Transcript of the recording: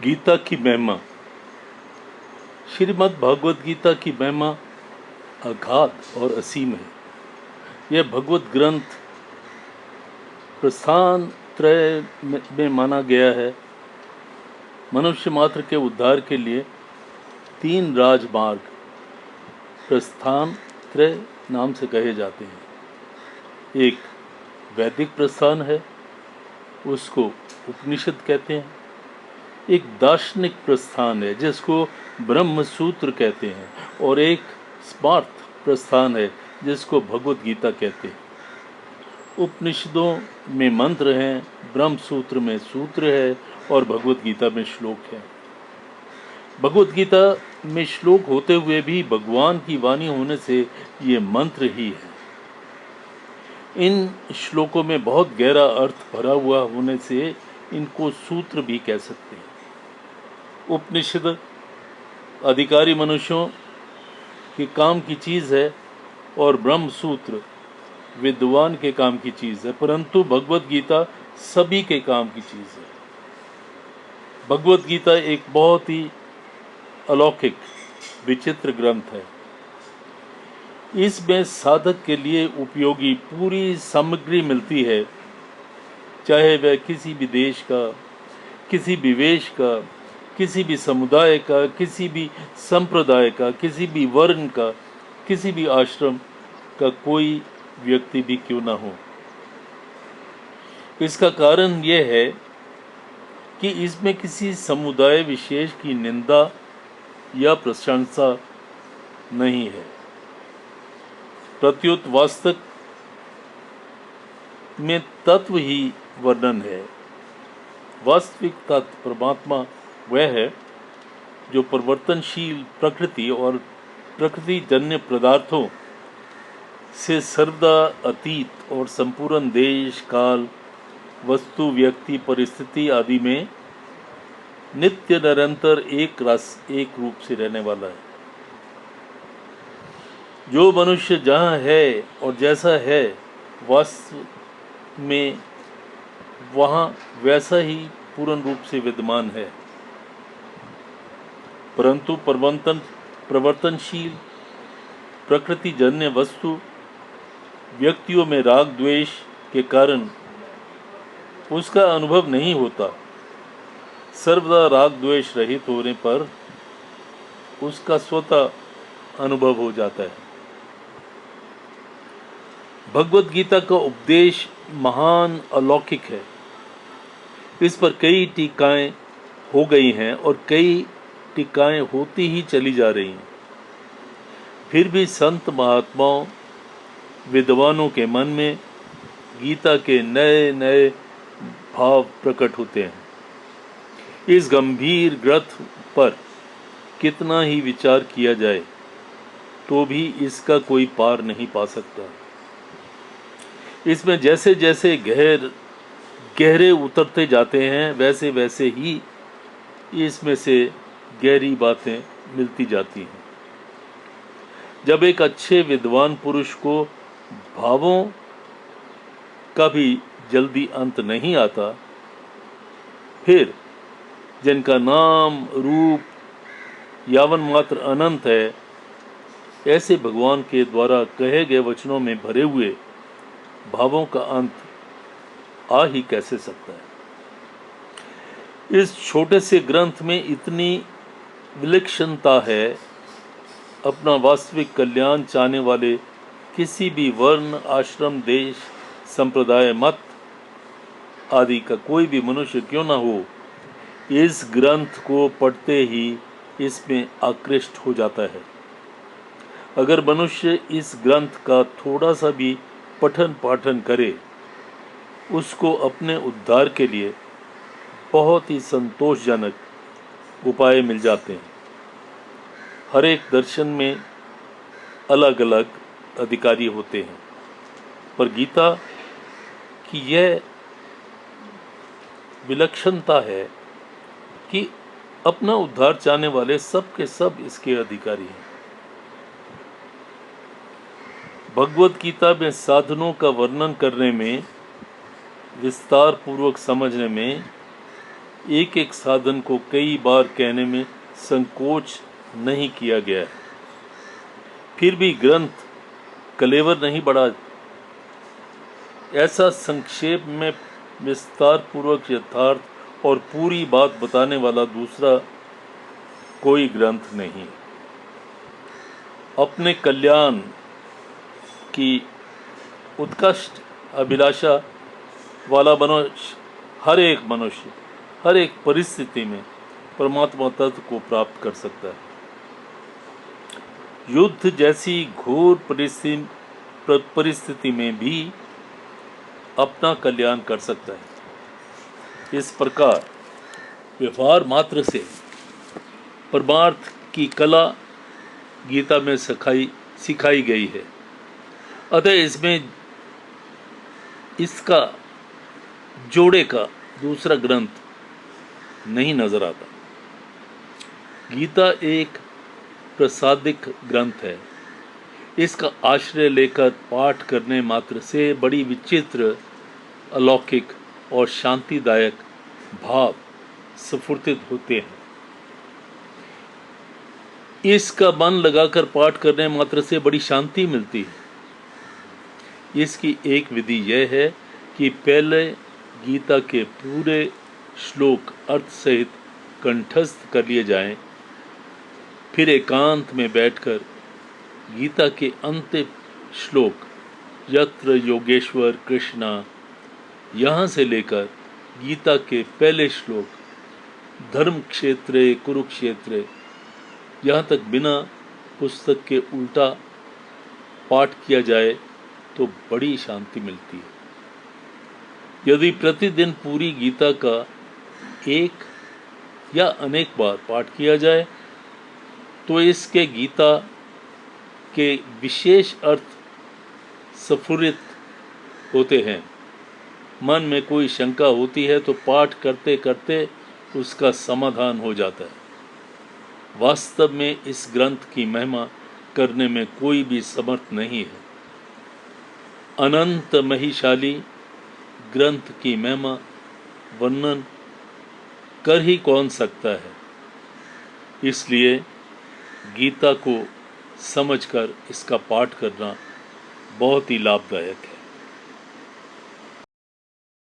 गीता की महिमा। श्रीमद् भागवत गीता की महिमा अगाध और असीम है। यह भगवत ग्रंथ प्रस्थान त्रय में माना गया है। मनुष्य मात्र के उद्धार के लिए 3 राजमार्ग प्रस्थान त्रय नाम से कहे जाते हैं। एक वैदिक प्रस्थान है, उसको उपनिषद कहते हैं। एक दार्शनिक प्रस्थान है जिसको ब्रह्म सूत्र कहते हैं, और एक स्मार्थ प्रस्थान है जिसको भगवत गीता कहते हैं। उपनिषदों में मंत्र हैं, ब्रह्म सूत्र में सूत्र है, और भगवत गीता में श्लोक है। भगवत गीता में श्लोक होते हुए भी भगवान की वाणी होने से ये मंत्र ही है। इन श्लोकों में बहुत गहरा अर्थ भरा हुआ होने से इनको सूत्र भी कह सकते हैं। उपनिषद अधिकारी मनुष्यों के काम की चीज़ है और ब्रह्म सूत्र विद्वान के काम की चीज़ है, परंतु भगवत गीता सभी के काम की चीज़ है। भगवत गीता एक बहुत ही अलौकिक विचित्र ग्रंथ है। इसमें साधक के लिए उपयोगी पूरी सामग्री मिलती है, चाहे वह किसी भी देश का, किसी भी वेश का, किसी भी समुदाय का, किसी भी संप्रदाय का, किसी भी वर्ण का, किसी भी आश्रम का कोई व्यक्ति भी क्यों ना हो। इसका कारण यह है कि इसमें किसी समुदाय विशेष की निंदा या प्रशंसा नहीं है, प्रत्युत वास्तव में तत्व ही वर्णन है। वास्तविक तत्व परमात्मा वह है जो परिवर्तनशील प्रकृति और प्रकृति जन्य पदार्थों से सर्वदा अतीत और संपूर्ण देश काल वस्तु व्यक्ति परिस्थिति आदि में नित्य निरंतर एक रूप से रहने वाला है। जो मनुष्य जहाँ है और जैसा है वास्तव में वहाँ वैसा ही पूर्ण रूप से विद्यमान है, परंतु प्रवर्तनशील प्रकृति जन्य वस्तु व्यक्तियों में राग द्वेष के कारण उसका अनुभव नहीं होता। सर्वदा राग द्वेष रहित होने पर उसका स्वतः अनुभव हो जाता है। भगवत गीता का उपदेश महान अलौकिक है। इस पर कई टीकाएं हो गई हैं और कई टीकाएं होती ही चली जा रही हैं। फिर भी संत महात्माओं विद्वानों के मन में गीता के नए नए भाव प्रकट होते हैं। इस गंभीर ग्रंथ पर कितना ही विचार किया जाए तो भी इसका कोई पार नहीं पा सकता। इसमें जैसे जैसे गहरे उतरते जाते हैं वैसे वैसे ही इसमें से गहरी बातें मिलती जाती हैं। जब एक अच्छे विद्वान पुरुष को भावों का भी जल्दी अंत नहीं आता, फिर जिनका नाम रूप यावन मात्र अनंत है, ऐसे भगवान के द्वारा कहे गए वचनों में भरे हुए भावों का अंत आ ही कैसे सकता है। इस छोटे से ग्रंथ में इतनी विलक्षणता है, अपना वास्तविक कल्याण चाहने वाले किसी भी वर्ण आश्रम देश संप्रदाय मत आदि का कोई भी मनुष्य क्यों ना हो, इस ग्रंथ को पढ़ते ही इसमें आकृष्ट हो जाता है। अगर मनुष्य इस ग्रंथ का थोड़ा सा भी पठन पाठन करे, उसको अपने उद्धार के लिए बहुत ही संतोषजनक उपाय मिल जाते हैं। हर एक दर्शन में अलग अलग अधिकारी होते हैं, पर गीता की यह विलक्षणता है कि अपना उद्धार चाहने वाले सब के सब इसके अधिकारी हैं। भगवत गीता में साधनों का वर्णन करने में, विस्तार पूर्वक समझने में एक एक साधन को कई बार कहने में संकोच नहीं किया गया है। फिर भी ग्रंथ कलेवर नहीं बढ़ा, ऐसा संक्षेप में विस्तार पूर्वक यथार्थ और पूरी बात बताने वाला दूसरा कोई ग्रंथ नहीं। अपने कल्याण की उत्कृष्ट अभिलाषा वाला मनुष्य, हर एक परिस्थिति में परमात्मा तत्व को प्राप्त कर सकता है। युद्ध जैसी घोर परिस्थिति में भी अपना कल्याण कर सकता है। इस प्रकार व्यवहार मात्र से परमार्थ की कला गीता में सिखाई गई है। अतः इसमें इसका जोड़े का दूसरा ग्रंथ नहीं नजर आता। गीता एक प्रसादिक ग्रंथ है। इसका आश्रय लेकर पाठ करने मात्र से बड़ी विचित्र, अलौकिक और शांतिदायक भाव स्फुरित होते हैं। इसका मन लगाकर पाठ करने मात्र से बड़ी शांति मिलती है। इसकी एक विधि यह है कि पहले गीता के पूरे श्लोक अर्थ सहित कंठस्थ कर लिए जाएं, फिर एकांत में बैठकर गीता के अंतिम श्लोक यत्र योगेश्वर कृष्णा, यहाँ से लेकर गीता के पहले श्लोक धर्म क्षेत्रे कुरुक्षेत्रे, यहाँ तक बिना पुस्तक के उल्टा पाठ किया जाए तो बड़ी शांति मिलती है। यदि प्रतिदिन पूरी गीता का एक या अनेक बार पाठ किया जाए तो इसके गीता के विशेष अर्थ स्फुरित होते हैं। मन में कोई शंका होती है तो पाठ करते करते उसका समाधान हो जाता है। वास्तव में इस ग्रंथ की महिमा करने में कोई भी समर्थ नहीं है। अनंत महिशाली ग्रंथ की महिमा वर्णन कर ही कौन सकता है। इसलिए गीता को समझकर इसका पाठ करना बहुत ही लाभदायक है।